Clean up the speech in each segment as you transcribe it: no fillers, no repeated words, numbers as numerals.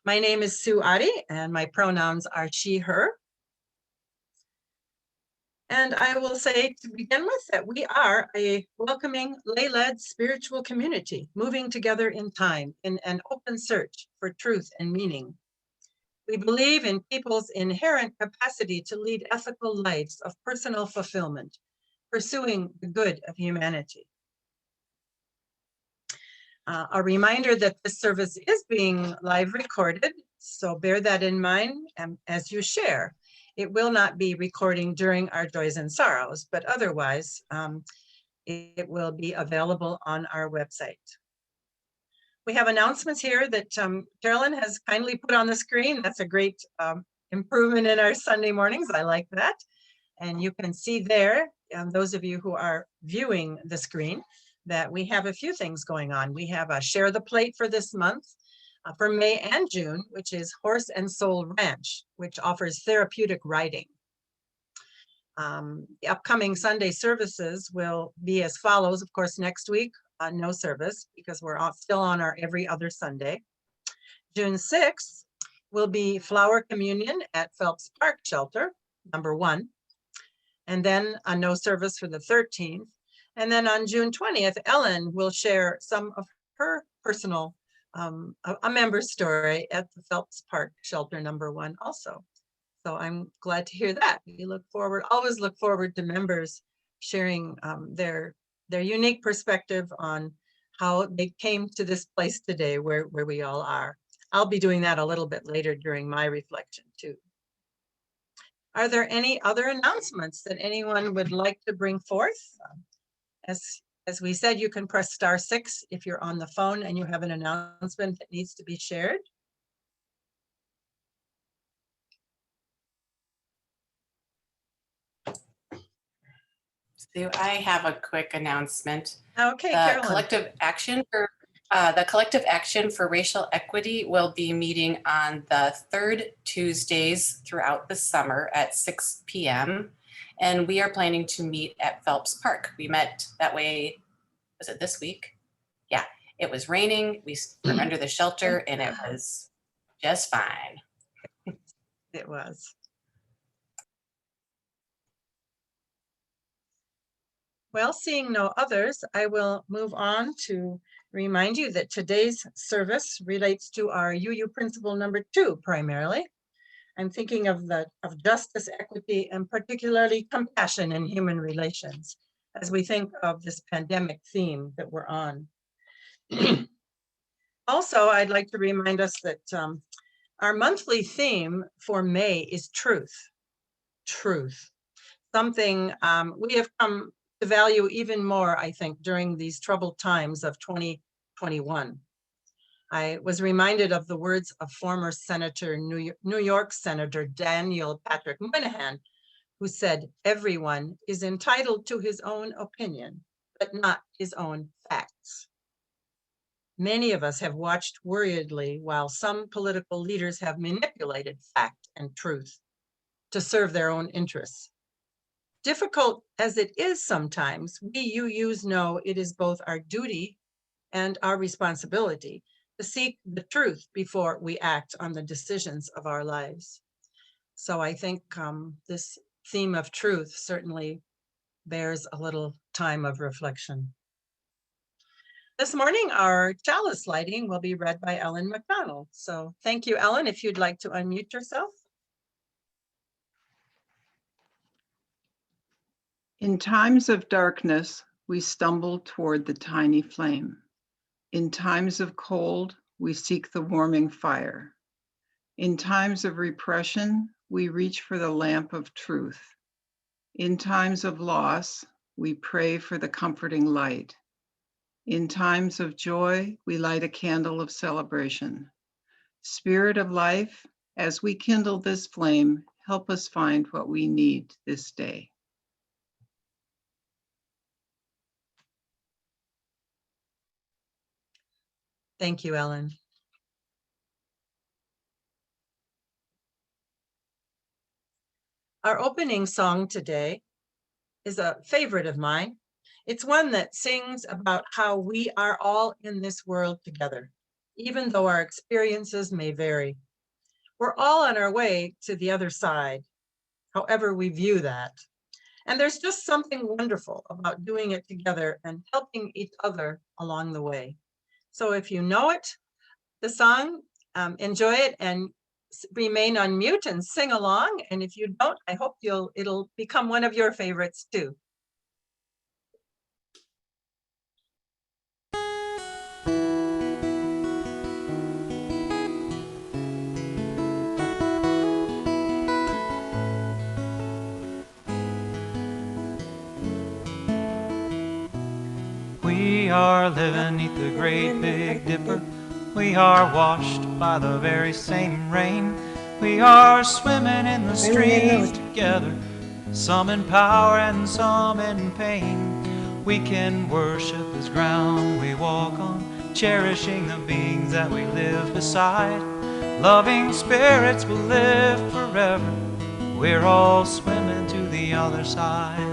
My name is Sue Adi, and my pronouns are she, her. And I will say to begin with that we are a welcoming, lay-led spiritual community, moving together in time in an open search for truth and meaning. We believe in people's inherent capacity to lead ethical lives of personal fulfillment, pursuing the good of humanity. A reminder that this service is being live recorded, so bear that in mind as you share. It will not be recording during our joys and sorrows, but otherwise it will be available on our website. We have announcements here that Carolyn has kindly put on the screen. That's a great improvement in our Sunday mornings. I like that. And you can see there, those of you who are viewing the screen, that we have a few things going on. We have a Share the Plate for this month, for May and June, which is Horse and Soul Ranch, which offers therapeutic riding. The upcoming Sunday services will be as follows. Of course, next week, no service because we're still on our every other Sunday. June 6th will be Flower Communion at Phelps Park Shelter, number 1. And then a no service for the 13th. And then on June 20th, Ellen will share some of her personal, a member story at the Phelps Park Shelter number 1 also. So I'm glad to hear that. We always look forward to members sharing their unique perspective on how they came to this place today where we all are. I'll be doing that a little bit later during my reflection too. Are there any other announcements that anyone would like to bring forth? As we said, you can press *6 if you're on the phone and you have an announcement that needs to be shared. So I have a quick announcement. Okay, the Carolyn. collective action for racial equity will be meeting on the 3rd Tuesdays throughout the summer at 6 p.m. And we are planning to meet at Phelps Park. We met that way, was it this week? Yeah, it was raining. We were under the shelter and it was just fine. It was. Well, seeing no others, I will move on to remind you that today's service relates to our UU principle number 2 primarily. I'm thinking of justice, equity, and particularly compassion in human relations as we think of this pandemic theme that we're on. Also, I'd like to remind us that our monthly theme for May is truth. Truth. Something we have come to value even more, I think, during these troubled times of 2021. I was reminded of the words of former New York Senator Daniel Patrick Moynihan, who said, "Everyone is entitled to his own opinion, but not his own facts." Many of us have watched worriedly while some political leaders have manipulated fact and truth to serve their own interests. Difficult as it is sometimes, we UUs know it is both our duty and our responsibility to seek the truth before we act on the decisions of our lives. So I think this theme of truth certainly bears a little time of reflection. This morning, our chalice lighting will be read by Ellen McDonald. So thank you, Ellen, if you'd like to unmute yourself. In times of darkness, we stumble toward the tiny flame. In times of cold, we seek the warming fire. In times of repression, we reach for the lamp of truth. In times of loss, we pray for the comforting light. In times of joy, we light a candle of celebration. Spirit of life, as we kindle this flame, help us find what we need this day. Thank you, Ellen. Our opening song today is a favorite of mine. It's one that sings about how we are all in this world together. even though our experiences may vary. We're all on our way to the other side, however we view that. And there's just something wonderful about doing it together and helping each other along the way. So if you know it, the song, enjoy it and remain on mute and sing along. And if you don't, I hope it'll become one of your favorites too. We are living neath the great Big Dipper. We are washed by the very same rain. We are swimming in the stream together, some in power and some in pain. We can worship this ground we walk on, cherishing the beings that we live beside. Loving spirits will live forever. We're all swimming to the other side.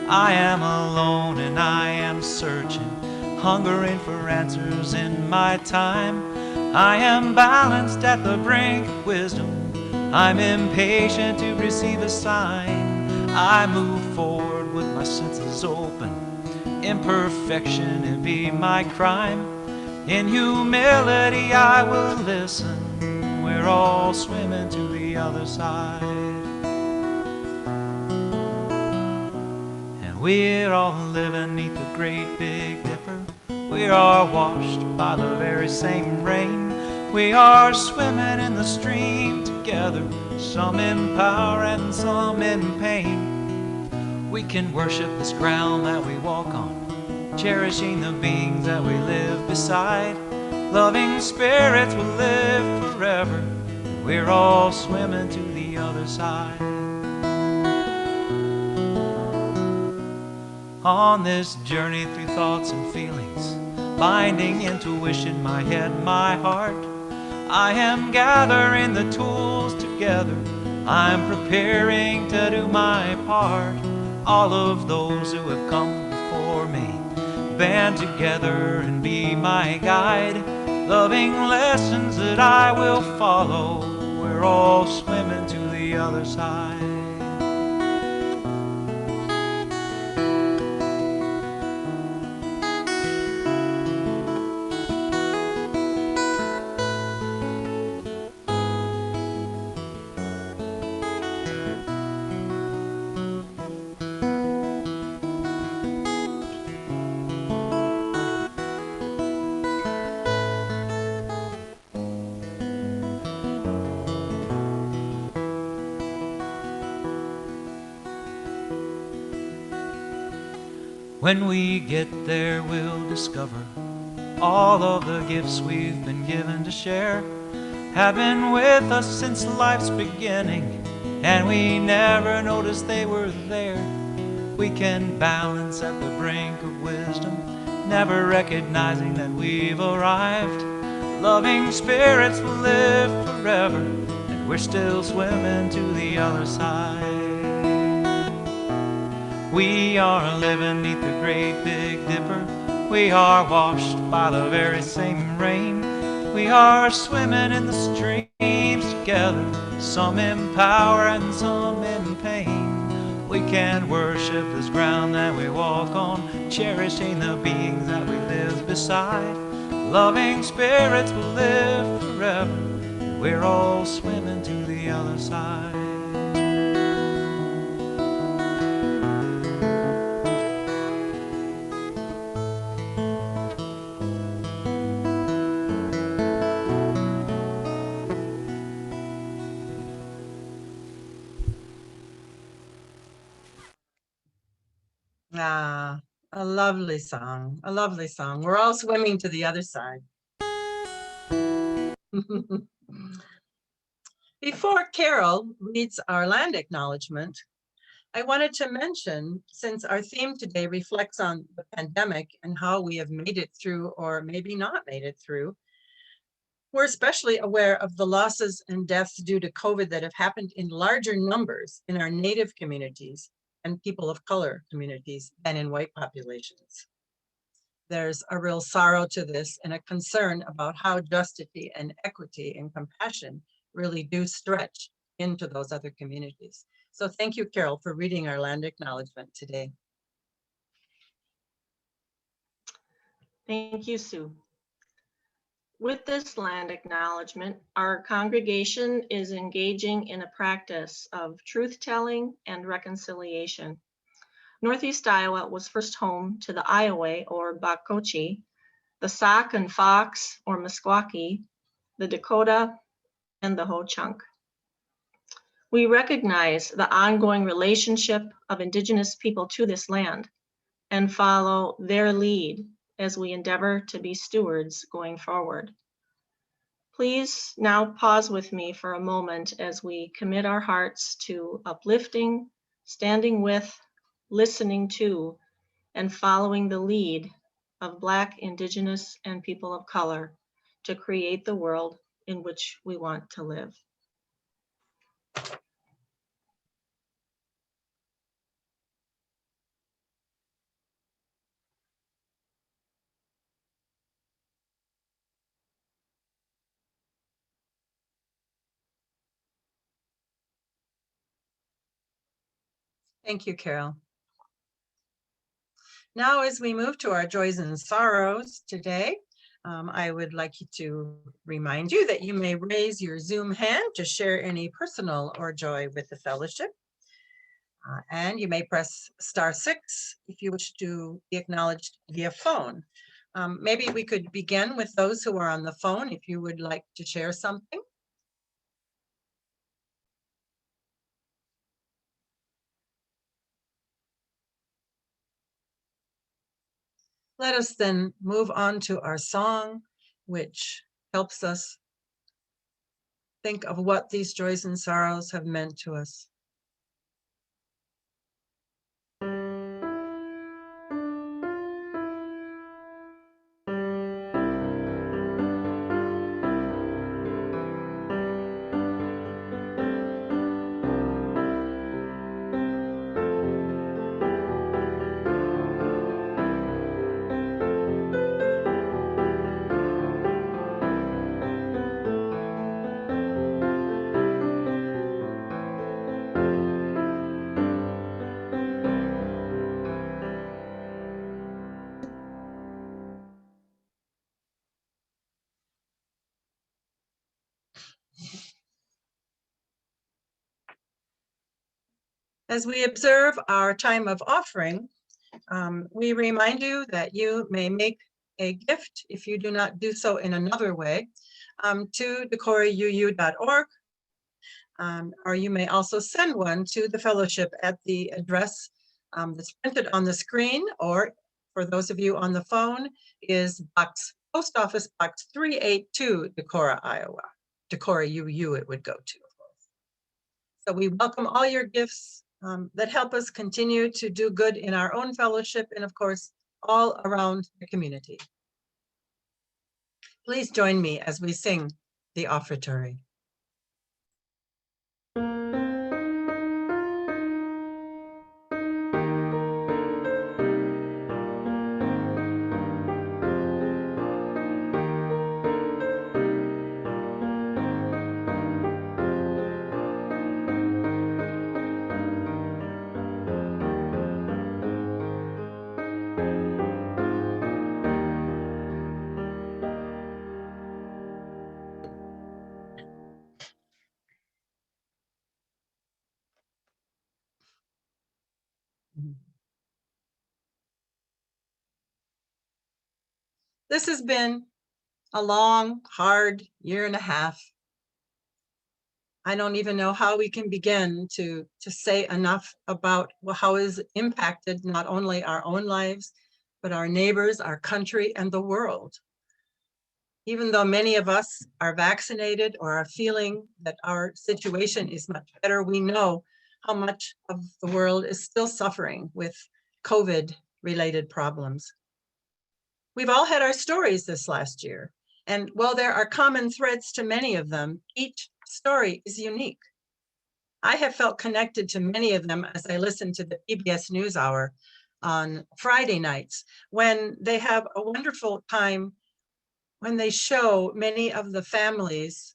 I am alone and I am searching, hungering for answers in my time. I am balanced at the brink of wisdom. I'm impatient to receive a sign. I move forward with my senses open. Imperfection it be my crime. In humility I will listen. We're all swimming to the other side. We're all living neath the great Big Dipper. We are washed by the very same rain. We are swimming in the stream together, some in power and some in pain. We can worship this ground that we walk on, cherishing the beings that we live beside. Loving spirits will live forever. We're all swimming to the other side. On this journey through thoughts and feelings, finding intuition, my head, my heart, I am gathering the tools together. I'm preparing to do my part. All of those who have come before me band together and be my guide, loving lessons that I will follow. We're all swimming to the other side. When we get there, we'll discover all of the gifts we've been given to share have been with us since life's beginning, and we never noticed they were there. We can balance at the brink of wisdom, never recognizing that we've arrived. Loving spirits will live forever, and we're still swimming to the other side. We are living neath the great Big Dipper. We are washed by the very same rain. We are swimming in the streams together, some in power and some in pain. We can worship this ground that we walk on, cherishing the beings that we live beside. Loving spirits will live forever. We're all swimming to the other side. Ah, a lovely song, a lovely song. We're all swimming to the other side. Before Carol reads our land acknowledgement, I wanted to mention, since our theme today reflects on the pandemic and how we have made it through or maybe not made it through, we're especially aware of the losses and deaths due to COVID that have happened in larger numbers in our Native communities and people of color communities than in white populations. there's a real sorrow to this and a concern about how justice and equity and compassion really do stretch into those other communities. So thank you, Carol, for reading our land acknowledgement today. Thank you, Sue. With this land acknowledgement, our congregation is engaging in a practice of truth-telling and reconciliation. Northeast Iowa was first home to the Iowa or Bakochi, the Sauk and Fox or Meskwaki, the Decorah, and the Ho-Chunk. We recognize the ongoing relationship of Indigenous people to this land and follow their lead as we endeavor to be stewards going forward. Please now pause with me for a moment as we commit our hearts to uplifting, standing with, listening to, and following the lead of Black, Indigenous, and people of color to create the world in which we want to live. Thank you, Carol. Now, as we move to our joys and sorrows today, I would like to remind you that you may raise your Zoom hand to share any personal or joy with the fellowship. And you may press *6 if you wish to be acknowledged via phone. Maybe we could begin with those who are on the phone if you would like to share something. Let us then move on to our song, which helps us think of what these joys and sorrows have meant to us. As we observe our time of offering, we remind you that you may make a gift, if you do not do so in another way, to decorahuu.org, or you may also send one to the fellowship at the address that's printed on the screen, or for those of you on the phone, is Post Office Box 382, Decorah, Iowa. Decorah UU it would go to. So we welcome all your gifts that help us continue to do good in our own fellowship and, of course, all around the community. Please join me as we sing the offertory. This has been a long, hard year and a half. I don't even know how we can begin to say enough about how it's impacted not only our own lives, but our neighbors, our country, and the world. Even though many of us are vaccinated or are feeling that our situation is much better, we know how much of the world is still suffering with COVID-related problems. We've all had our stories this last year, and while there are common threads to many of them, each story is unique. I have felt connected to many of them as I listened to the PBS NewsHour on Friday nights when they have a wonderful time when they show many of the families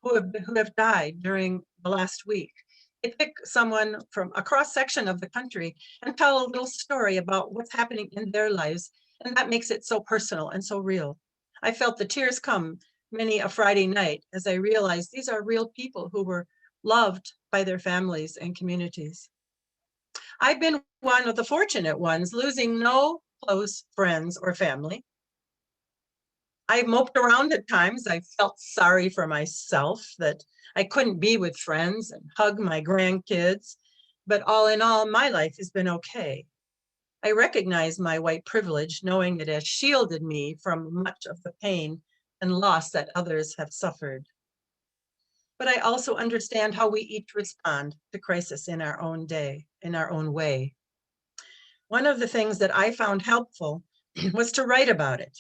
who have died during the last week. They pick someone from a cross section of the country and tell a little story about what's happening in their lives. And that makes it so personal and so real. I felt the tears come many a Friday night as I realized these are real people who were loved by their families and communities. I've been one of the fortunate ones, losing no close friends or family. I moped around at times. I felt sorry for myself that I couldn't be with friends and hug my grandkids. But all in all, my life has been okay. I recognize my white privilege, knowing it has shielded me from much of the pain and loss that others have suffered. But I also understand how we each respond to crisis in our own day, in our own way. One of the things that I found helpful was to write about it.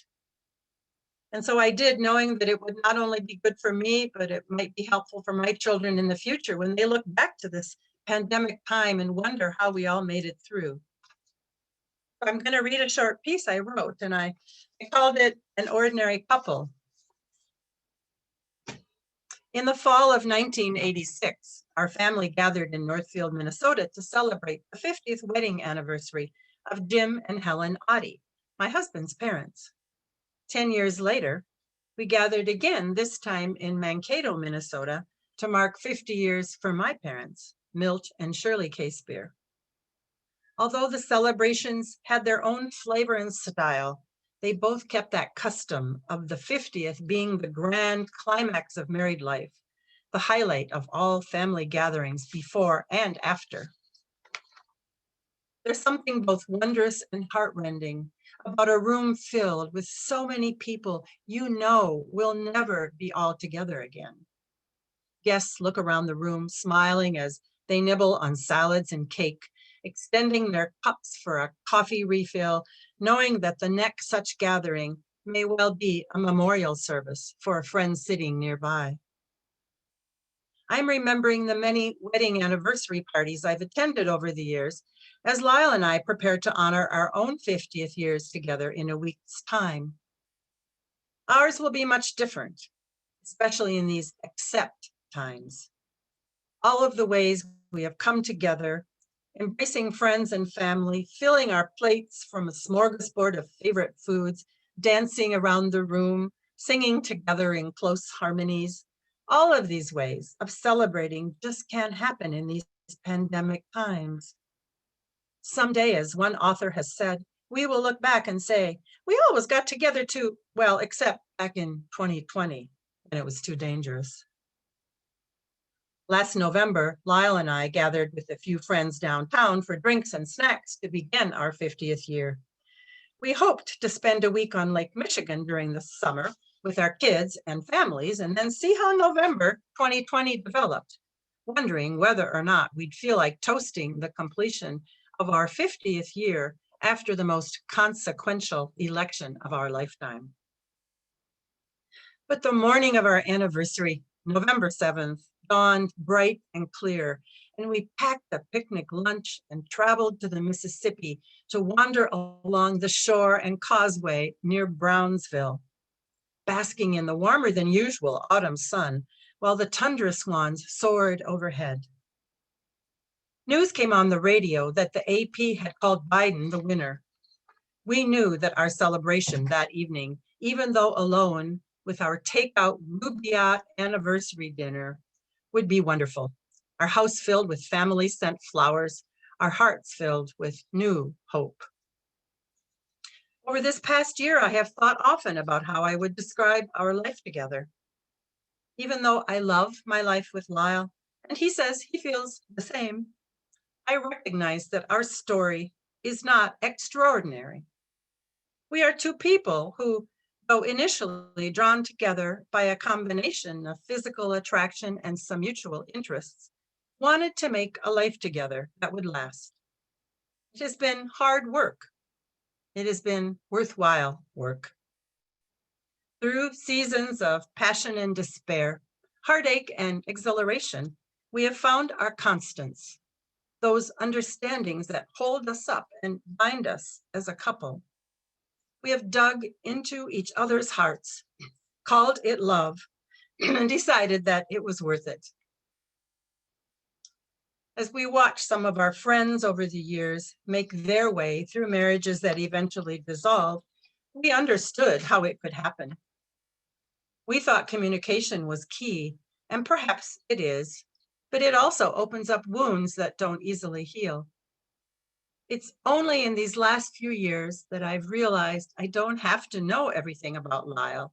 And so I did, knowing that it would not only be good for me, but it might be helpful for my children in the future when they look back to this pandemic time and wonder how we all made it through. I'm going to read a short piece I wrote, and I called it An Ordinary Couple. In the fall of 1986, our family gathered in Northfield, Minnesota to celebrate the 50th wedding anniversary of Jim and Helen Oddie, my husband's parents. 10 years later, we gathered again, this time in Mankato, Minnesota, to mark 50 years for my parents, Milt and Shirley Casebeer. Although the celebrations had their own flavor and style, they both kept that custom of the 50th being the grand climax of married life, the highlight of all family gatherings before and after. There's something both wondrous and heartrending about a room filled with so many people you know will never be all together again. Guests look around the room, smiling as they nibble on salads and cake, extending their cups for a coffee refill, knowing that the next such gathering may well be a memorial service for a friend sitting nearby. I'm remembering the many wedding anniversary parties I've attended over the years as Lyle and I prepare to honor our own 50th years together in a week's time. Ours will be much different, especially in these accept times. All of the ways we have come together, embracing friends and family, filling our plates from a smorgasbord of favorite foods, dancing around the room, singing together in close harmonies. All of these ways of celebrating just can't happen in these pandemic times. Someday, as one author has said, we will look back and say, we always got together too, well, except back in 2020, when it was too dangerous. Last November, Lyle and I gathered with a few friends downtown for drinks and snacks to begin our 50th year. We hoped to spend a week on Lake Michigan during the summer with our kids and families, and then see how November 2020 developed, wondering whether or not we'd feel like toasting the completion of our 50th year after the most consequential election of our lifetime. But the morning of our anniversary, November 7th, dawned bright and clear, and we packed a picnic lunch and traveled to the Mississippi to wander along the shore and causeway near Brownsville, basking in the warmer than usual autumn sun while the tundra swans soared overhead. News came on the radio that the AP had called Biden the winner. We knew that our celebration that evening, even though alone with our takeout Rubaiyat anniversary dinner, would be wonderful. Our house filled with family sent flowers, our hearts filled with new hope. Over this past year, I have thought often about how I would describe our life together. Even though I love my life with Lyle, and he says he feels the same, I recognize that our story is not extraordinary. We are two people who, though initially drawn together by a combination of physical attraction and some mutual interests, wanted to make a life together that would last. It has been hard work. It has been worthwhile work. Through seasons of passion and despair, heartache and exhilaration, we have found our constants, those understandings that hold us up and bind us as a couple. We have dug into each other's hearts, called it love, and decided that it was worth it. As we watch some of our friends over the years make their way through marriages that eventually dissolve, we understood how it could happen. We thought communication was key, and perhaps it is, but it also opens up wounds that don't easily heal. It's only in these last few years that I've realized I don't have to know everything about Lyle,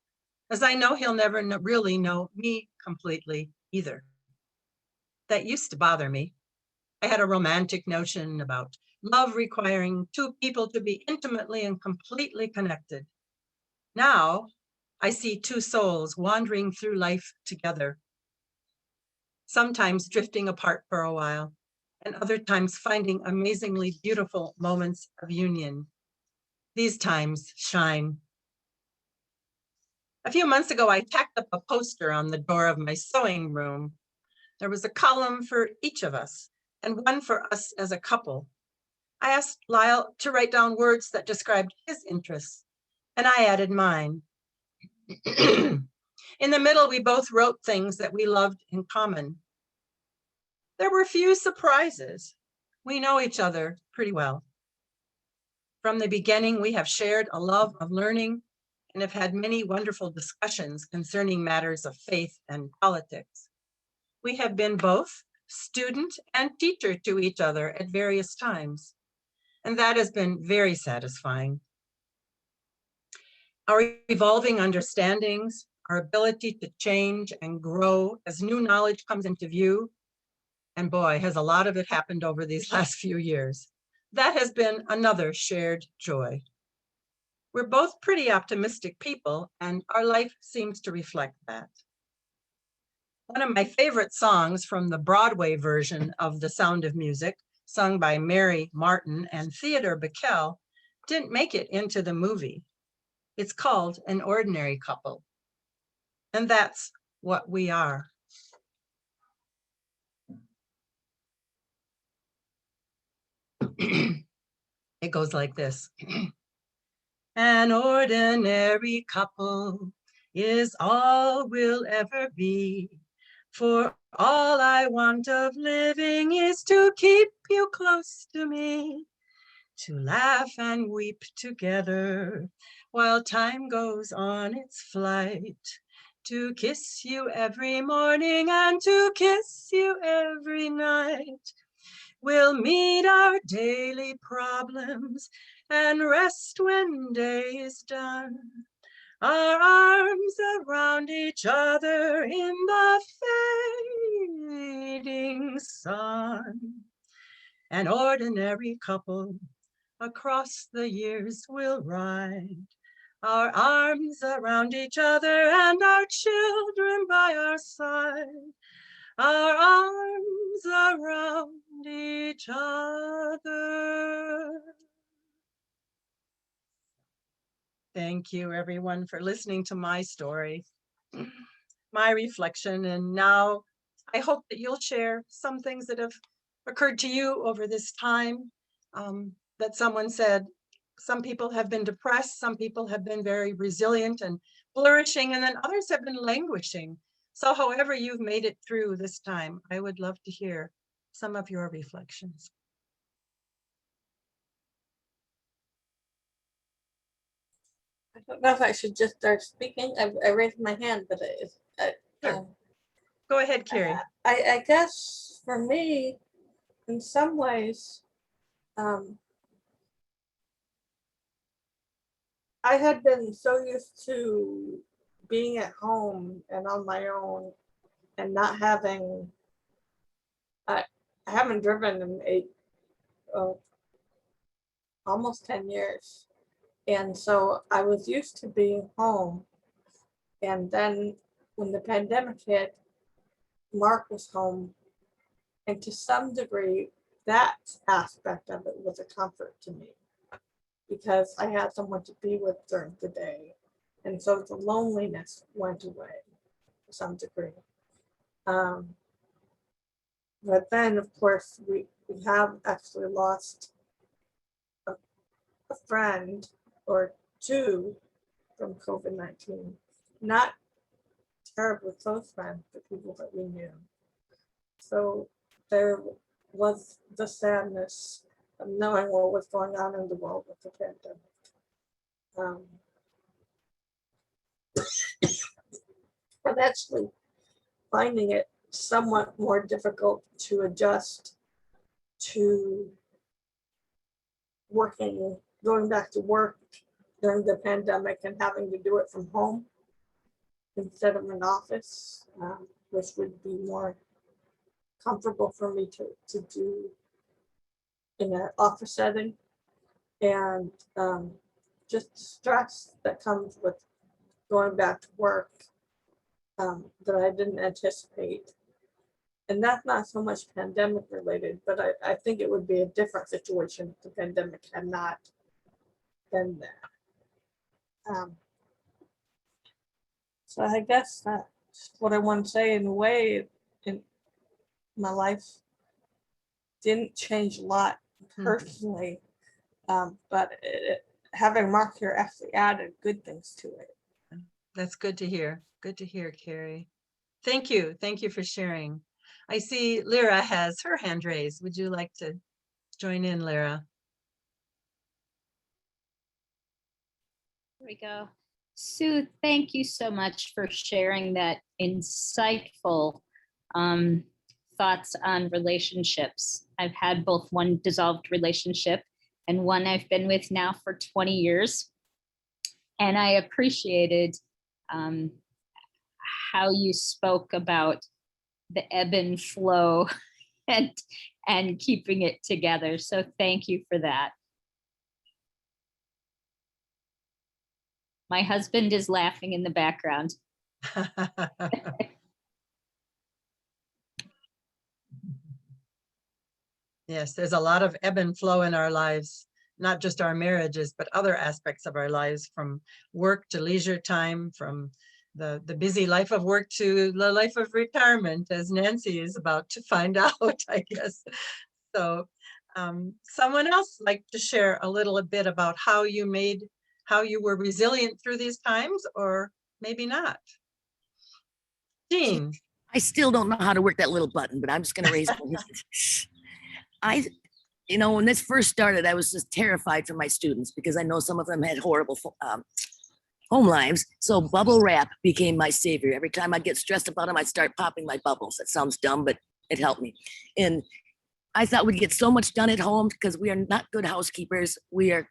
as I know he'll never really know me completely either. That used to bother me. I had a romantic notion about love requiring two people to be intimately and completely connected. Now, I see two souls wandering through life together, sometimes drifting apart for a while, and other times finding amazingly beautiful moments of union. These times shine. A few months ago, I tacked up a poster on the door of my sewing room. There was a column for each of us and one for us as a couple. I asked Lyle to write down words that described his interests, and I added mine. In the middle, we both wrote things that we loved in common. There were few surprises. We know each other pretty well. From the beginning, we have shared a love of learning and have had many wonderful discussions concerning matters of faith and politics. We have been both student and teacher to each other at various times, and that has been very satisfying. Our evolving understandings, our ability to change and grow as new knowledge comes into view, and boy, has a lot of it happened over these last few years. That has been another shared joy. We're both pretty optimistic people, and our life seems to reflect that. One of my favorite songs from the Broadway version of The Sound of Music, sung by Mary Martin and Theodore Bikel, didn't make it into the movie. It's called An Ordinary Couple. And that's what we are. It goes like this. An ordinary couple is all we'll ever be. For all I want of living is to keep you close to me, to laugh and weep together while time goes on its flight, to kiss you every morning and to kiss you every night. We'll meet our daily problems and rest when day is done, our arms around each other in the fading sun. An ordinary couple across the years will ride, our arms around each other and our children by our side, our arms around each other. Thank you, everyone, for listening to my story, my reflection. And now I hope that you'll share some things that have occurred to you over this time. That someone said, some people have been depressed, some people have been very resilient and flourishing, and then others have been languishing. So however you've made it through this time, I would love to hear some of your reflections. I don't know if I should just start speaking. I raised my hand, but Sure. Go ahead, Carrie. I guess for me, in some ways, I had been so used to being at home and on my own and not having, I haven't driven in almost 10 years. And so I was used to being home. And then when the pandemic hit, Mark was home. And to some degree, that aspect of it was a comfort to me because I had someone to be with during the day. And so the loneliness went away to some degree. But then, of course, we have actually lost a friend or two from COVID-19. Not terribly close friends, but people that we knew. So there was the sadness of knowing what was going on in the world with the pandemic. But actually finding it somewhat more difficult to adjust to going back to work during the pandemic and having to do it from home instead of an office, which would be more comfortable for me to do in an office setting. And just stress that comes with going back to work that I didn't anticipate. And that's not so much pandemic related, but I think it would be a different situation if the pandemic had not been there. So I guess that's what I want to say. In a way, in my life didn't change a lot personally, but having Mark here actually added good things to it. That's good to hear. Good to hear, Carrie. Thank you. Thank you for sharing. I see Lyra has her hand raised. Would you like to join in, Lyra? There we go. Sue, thank you so much for sharing that insightful thoughts on relationships. I've had both one dissolved relationship and one I've been with now for 20 years. And I appreciated how you spoke about the ebb and flow and keeping it together. So thank you for that. My husband is laughing in the background. Yes, there's a lot of ebb and flow in our lives, not just our marriages, but other aspects of our lives, from work to leisure time, from the busy life of work to the life of retirement, as Nancy is about to find out, I guess. So someone else like to share a little bit about how you were resilient through these times, or maybe not. Jean. I still don't know how to work that little button, but I'm just going to raise my hand. When this first started, I was just terrified for my students because I know some of them had horrible home lives. So bubble wrap became my savior. Every time I get stressed about them, I'd start popping my bubbles. That sounds dumb, but it helped me. And I thought we'd get so much done at home because we are not good housekeepers. We are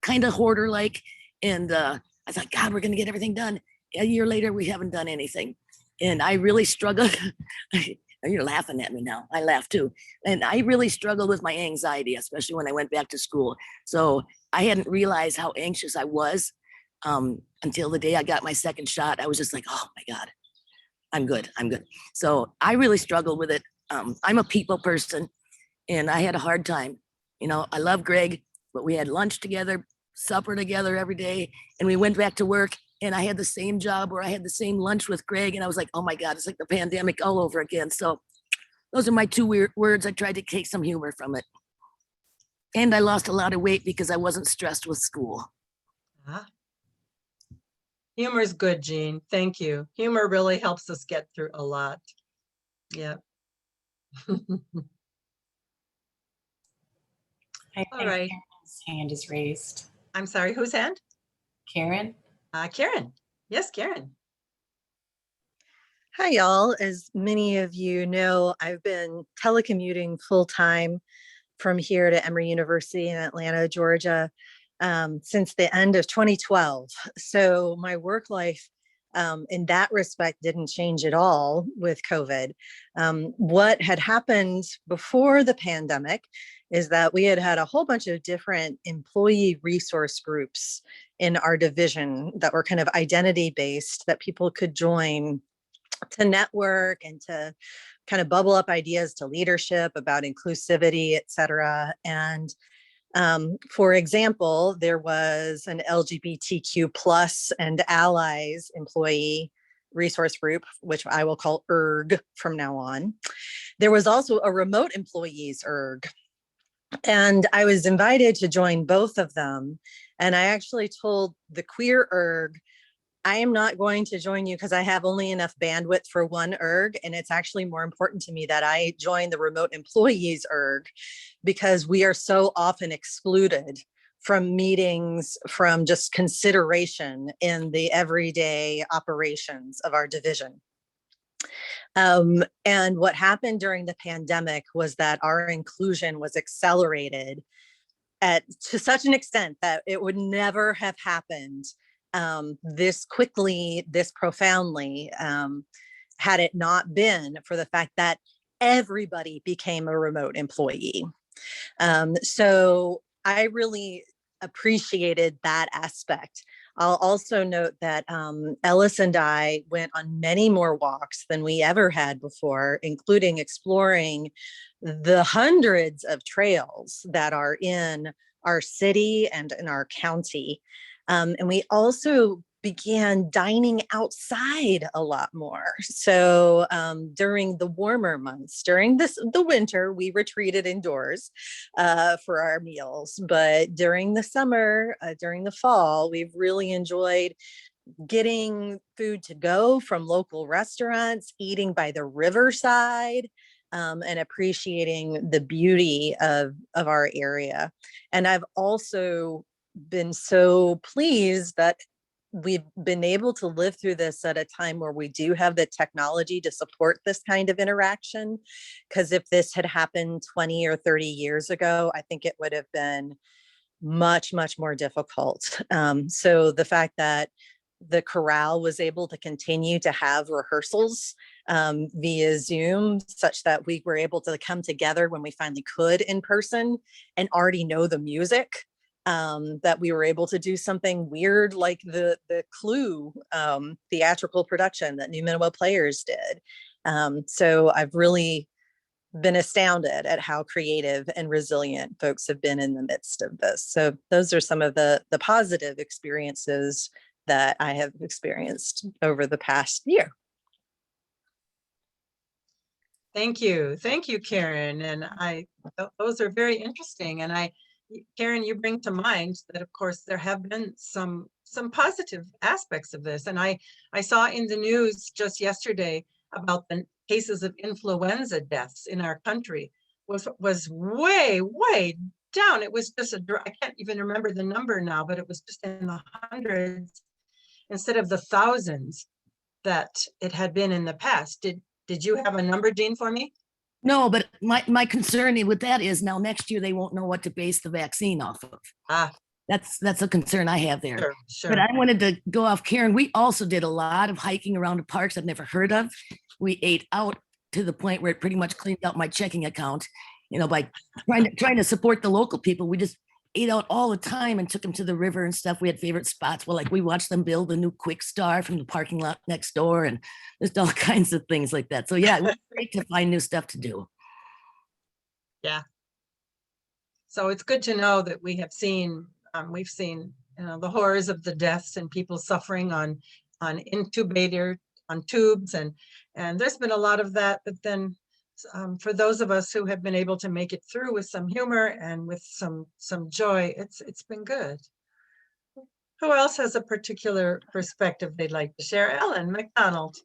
kind of hoarder-like. And I thought, God, we're going to get everything done. A year later, we haven't done anything. And I really struggled. You're laughing at me now. I laugh too. And I really struggled with my anxiety, especially when I went back to school. So I hadn't realized how anxious I was until the day I got my second shot. I was just like, oh my God, I'm good. So I really struggled with it. I'm a people person and I had a hard time. I love Greg, but we had lunch together, supper together every day. And we went back to work and I had the same job where I had the same lunch with Greg. And I was like, oh my God, it's like the pandemic all over again. So those are my two weird words. I tried to take some humor from it. And I lost a lot of weight because I wasn't stressed with school. Humor is good, Jean. Thank you. Humor really helps us get through a lot. Yeah. I All think right. Karen's hand is raised. I'm sorry, whose hand? Karen? Karen. Yes, Karen. Hi, y'all. As many of you know, I've been telecommuting full-time from here to Emory University in Atlanta, Georgia, since the end of 2012. So my work life in that respect didn't change at all with COVID. What had happened before the pandemic is that we had a whole bunch of different employee resource groups in our division that were kind of identity-based that people could join to network and to kind of bubble up ideas to leadership about inclusivity, et cetera. And for example, there was an LGBTQ plus and allies employee resource group, which I will call ERG from now on. there was also a remote employees erg. And I was invited to join both of them. And I actually told the queer erg, I am not going to join you because I have only enough bandwidth for one erg. And it's actually more important to me that I join the remote employees erg, because we are so often excluded from meetings, from just consideration in the everyday operations of our division. And what happened during the pandemic was that our inclusion was accelerated to such an extent that it would never have happened this quickly, this profoundly, had it not been for the fact that everybody became a remote employee. So I really appreciated that aspect. I'll also note that Ellis and I went on many more walks than we ever had before, including exploring the hundreds of trails that are in our city and in our county. And we also began dining outside a lot more. So during the warmer months, during the winter, we retreated indoors for our meals. But during the summer, during the fall, we've really enjoyed getting food to go from local restaurants, eating by the riverside, and appreciating the beauty of our area. And I've also been so pleased that we've been able to live through this at a time where we do have the technology to support this kind of interaction. Because if this had happened 20 or 30 years ago, I think it would have been much, much more difficult. So the fact that the chorale was able to continue to have rehearsals via Zoom, such that we were able to come together when we finally could in person and already know the music, that we were able to do something weird like the Clue theatrical production that New Minimal Players did. So I've really been astounded at how creative and resilient folks have been in the midst of this. So those are some of the positive experiences that I have experienced over the past year. Thank you, Karen. And those are very interesting. And Karen, you bring to mind that, of course, there have been some positive aspects of this. And I saw in the news just yesterday about the cases of influenza deaths in our country was way, way down. It was just I can't even remember the number now, but it was just in the hundreds instead of the thousands that it had been in the past. Did you have a number, Jean, for me? No, but my concern with that is now next year they won't know what to base the vaccine off of. That's a concern I have there. Sure. But I wanted to go off, Karen. We also did a lot of hiking around the parks I've never heard of. We ate out to the point where it pretty much cleaned out my checking account, by trying to support the local people. We just ate out all the time and took them to the river and stuff. We had favorite spots. Well, like we watched them build a new Quick Star from the parking lot next door, and just all kinds of things like that. So yeah, it was great to find new stuff to do. Yeah. So it's good to know that we've seen the horrors of the deaths and people suffering on intubator, on tubes, and there's been a lot of that. But then for those of us who have been able to make it through with some humor and with some joy, it's been good. Who else has a particular perspective they'd like to share? Ellen McDonald.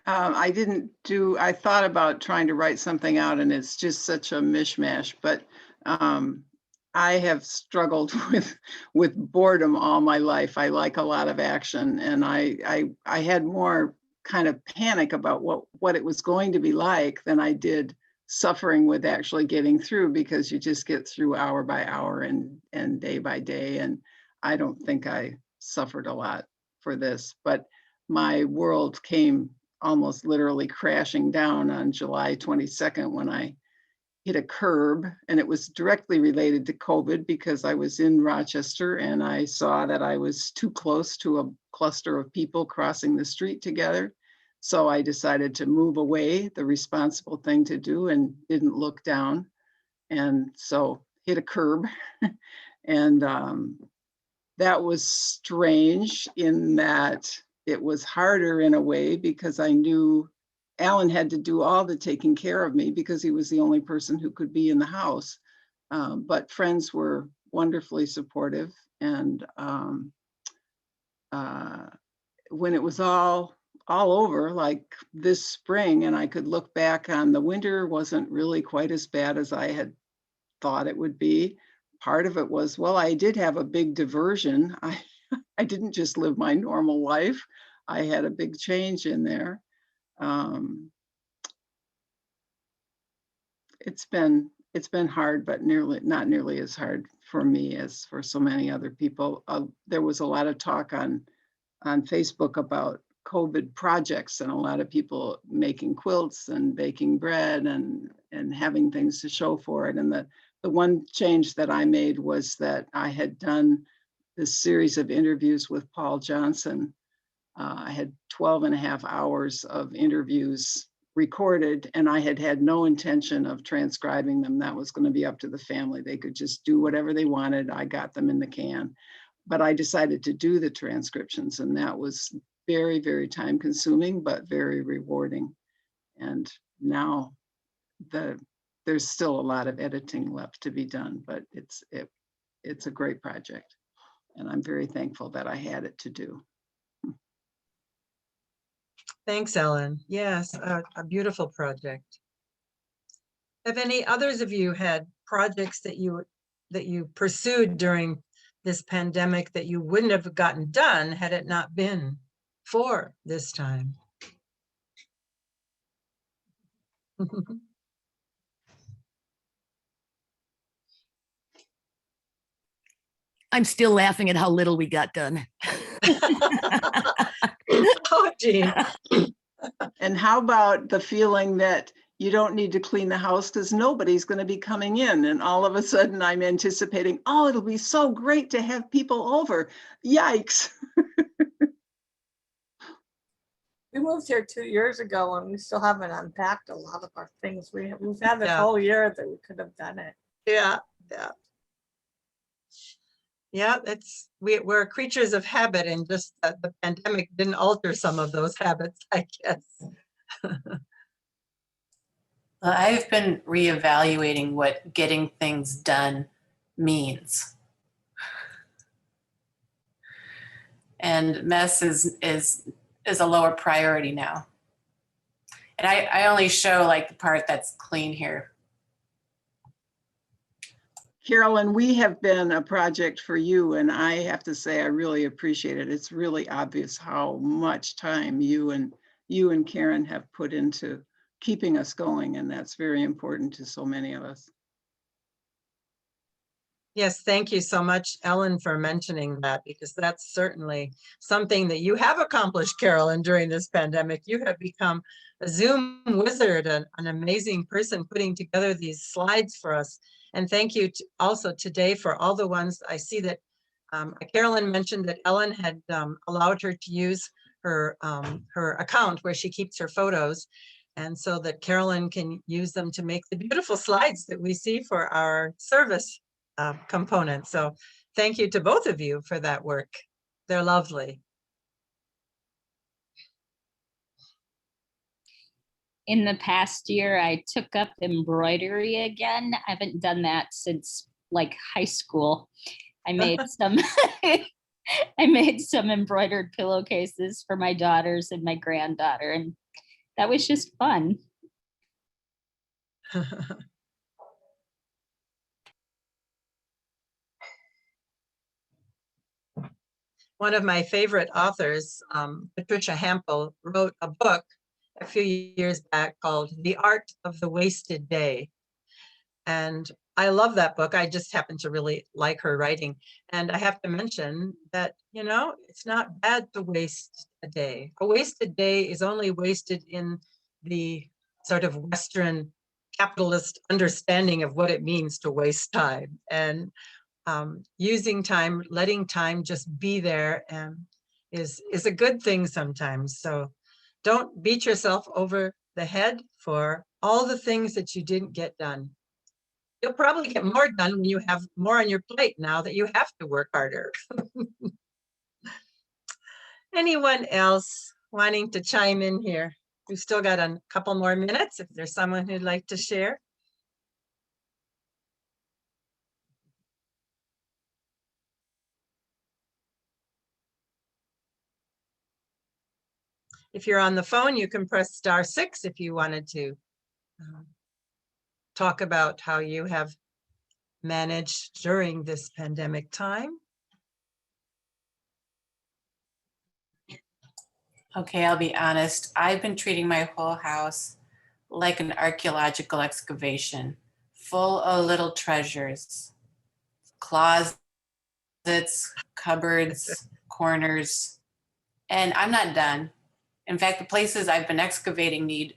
I thought about trying to write something out, and it's just such a mishmash, but I have struggled with boredom all my life. I like a lot of action, and I had more kind of panic about what it was going to be like than I did suffering with actually getting through, because you just get through hour by hour and day by day. And I don't think I suffered a lot for this, but my world came almost literally crashing down on July 22nd when I hit a curb, and it was directly related to COVID because I was in Rochester and I saw that I was too close to a cluster of people crossing the street together. So I decided to move away, the responsible thing to do, and didn't look down. And so hit a curb. And that was strange in that it was harder in a way because I knew Alan had to do all the taking care of me because he was the only person who could be in the house. But friends were wonderfully supportive. And when it was all over, like this spring, and I could look back on the winter wasn't really quite as bad as I had thought it would be. Part of it was, well, I did have a big diversion. I didn't just live my normal life. I had a big change in there. It's been hard, but not nearly as hard for me as for so many other people. There was a lot of talk on Facebook about COVID projects, and a lot of people making quilts and baking bread and having things to show for it. And the one change that I made was that I had done this series of interviews with Paul Johnson. I had 12 and a half hours of interviews recorded, and I had no intention of transcribing them. That was going to be up to the family. They could just do whatever they wanted. I got them in the can. But I decided to do the transcriptions, and that was very, very time consuming, but very rewarding. And now there's still a lot of editing left to be done, but it's a great project. And I'm very thankful that I had it to do. Thanks, Ellen. Yes, a beautiful project. Have any others of you had projects that you pursued during this pandemic that you wouldn't have gotten done had it not been for this time? I'm still laughing at how little we got done. Oh, gee. And how about the feeling that you don't need to clean the house because nobody's going to be coming in, and all of a sudden I'm anticipating, oh, it'll be so great to have people over. Yikes. We moved here 2 years ago and we still haven't unpacked a lot of our things. We've had this Yeah. whole year that we could have done it. Yeah. We're creatures of habit, and just that the pandemic didn't alter some of those habits, I guess. Well, I've been reevaluating what getting things done means. And mess is a lower priority now. And I only show like the part that's clean here. Carolyn, we have been a project for you, and I have to say I really appreciate it. It's really obvious how much time you and Karen have put into keeping us going, and that's very important to so many of us. Yes, thank you so much, Ellen, for mentioning that, because that's certainly something that you have accomplished, Carolyn, during this pandemic. You have become a Zoom wizard, an amazing person putting together these slides for us. And thank you also today for all the ones I see that Carolyn mentioned that Ellen had allowed her to use her account where she keeps her photos. And so that Carolyn can use them to make the beautiful slides that we see for our service component. So thank you to both of you for that work. They're lovely. In the past year, I took up embroidery again. I haven't done that since like high school. I made some I made some embroidered pillowcases for my daughters and my granddaughter, and that was just fun. One of my favorite authors, Patricia Hampel, wrote a book a few years back called The Art of the Wasted Day. And I love that book. I just happen to really like her writing. And I have to mention that, you know, it's not bad to waste a day. A wasted day is only wasted in the sort of Western capitalist understanding of what it means to waste time. And using time, letting time just be there is a good thing sometimes. So don't beat yourself over the head for all the things that you didn't get done. You'll probably get more done when you have more on your plate now that you have to work harder. Anyone else wanting to chime in here? We've still got a couple more minutes if there's someone who'd like to share. If you're on the phone, you can press *6 if you wanted to talk about how you have managed during this pandemic time. Okay, I'll be honest. I've been treating my whole house like an archaeological excavation, full of little treasures, closets, cupboards, corners, and I'm not done. In fact, the places I've been excavating need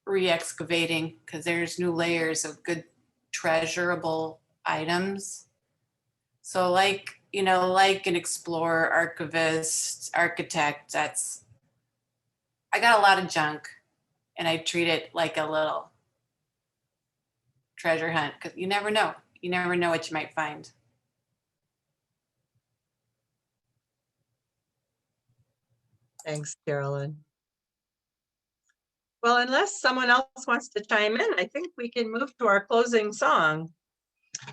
re-excavating because there's new layers of good treasurable items. So like, you know, like an explorer, archivist, architect, I got a lot of junk and I treat it like a little treasure hunt because you never know. You never know what you might find. Thanks, Carolyn. Well, unless someone else wants to chime in, I think we can move to our closing song.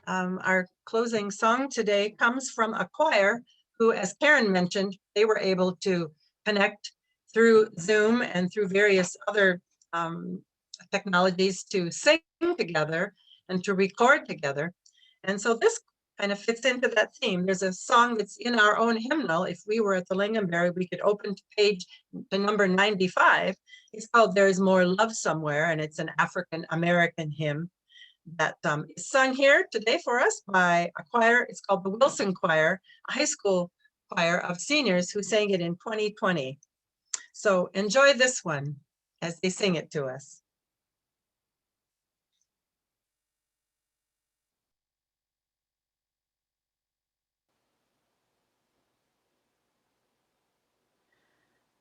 Our closing song today comes from a choir who, as Karen mentioned, they were able to connect through Zoom and through various other technologies to sing together and to record together. And so this kind of fits into that theme. There's a song that's in our own hymnal. If we were at the Lingonberry, we could open to number 95. It's called There Is More Love Somewhere, and it's an African American hymn that is sung here today for us by a choir. It's called the Wilson Choir, a high school choir of seniors who sang it in 2020. So enjoy this one as they sing it to us.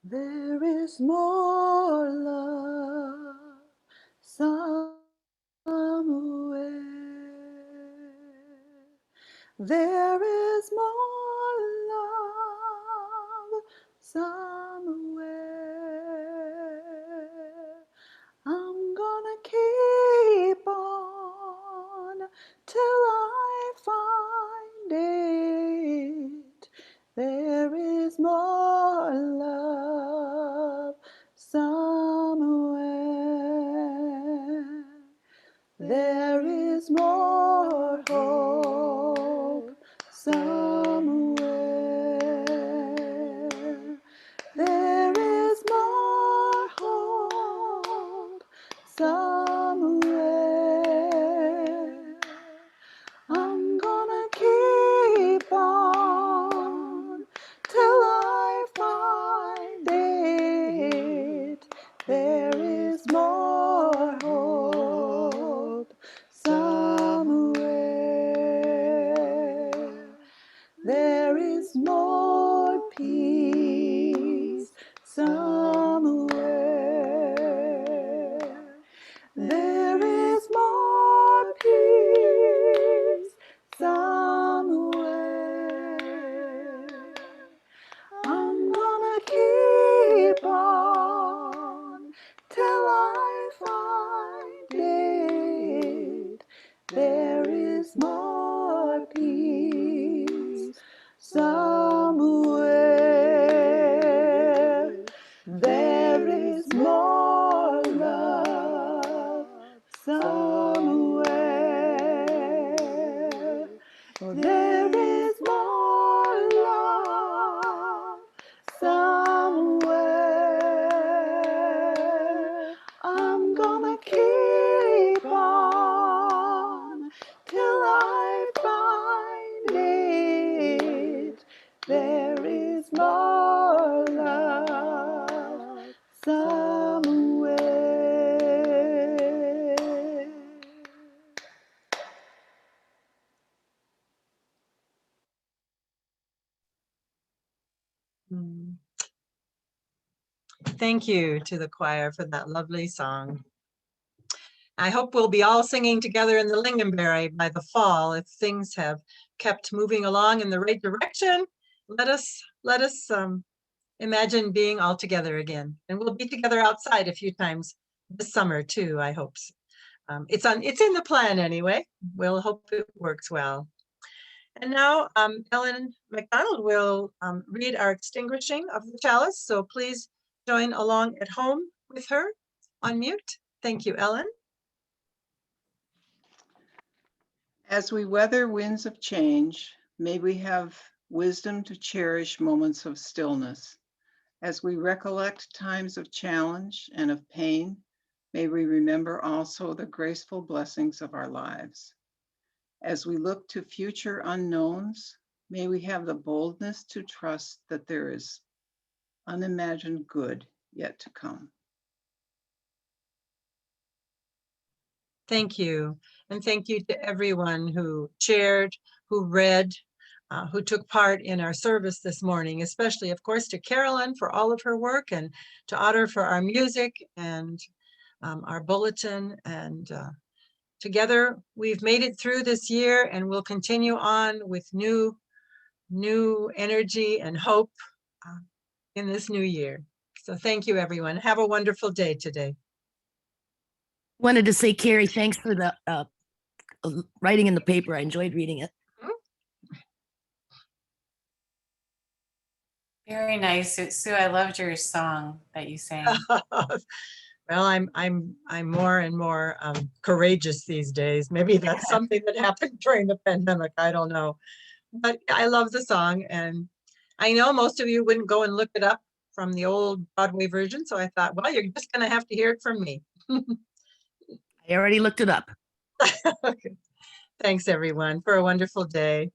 There is more love somewhere. There is more love somewhere. I'm gonna keep on till I find it. There is more love somewhere. There is more hope somewhere. There is more hope somewhere. I'm gonna keep on till I find it. There is more hope somewhere. There is more peace somewhere. There is more peace somewhere. I'm gonna keep on till I find it. There is more peace somewhere. There is more love somewhere. There is more love somewhere. I'm gonna keep on till I find it. There is more love somewhere. Thank you to the choir for that lovely song. I hope we'll be all singing together in the Lingonberry by the fall if things have kept moving along in the right direction. Let us imagine being all together again. And we'll be together outside a few times this summer too, I hope. It's in the plan anyway. We'll hope it works well. And now Ellen McDonald will read our Extinguishing of the Chalice. So please join along at home with her on mute. Thank you, Ellen. As we weather winds of change, may we have wisdom to cherish moments of stillness. As we recollect times of challenge and of pain, may we remember also the graceful blessings of our lives. As we look to future unknowns, may we have the boldness to trust that there is unimagined good yet to come. Thank you. And thank you to everyone who shared, who read, who took part in our service this morning, especially, of course, to Carolyn for all of her work, and to Otter for our music and our bulletin. And together, we've made it through this year, and we'll continue on with new energy and hope in this new year. So thank you, everyone. Have a wonderful day today. Wanted to say, Carrie, thanks for the writing in the paper. I enjoyed reading it. Very nice. Sue, I loved your song that you sang. Well, I'm more and more courageous these days. Maybe that's something that happened during the pandemic. I don't know, but I love the song, and I know most of you wouldn't go and look it up from the old Broadway version. So I thought, well, you're just going to have to hear it from me. I already looked it up. Okay. Thanks, everyone, for a wonderful day.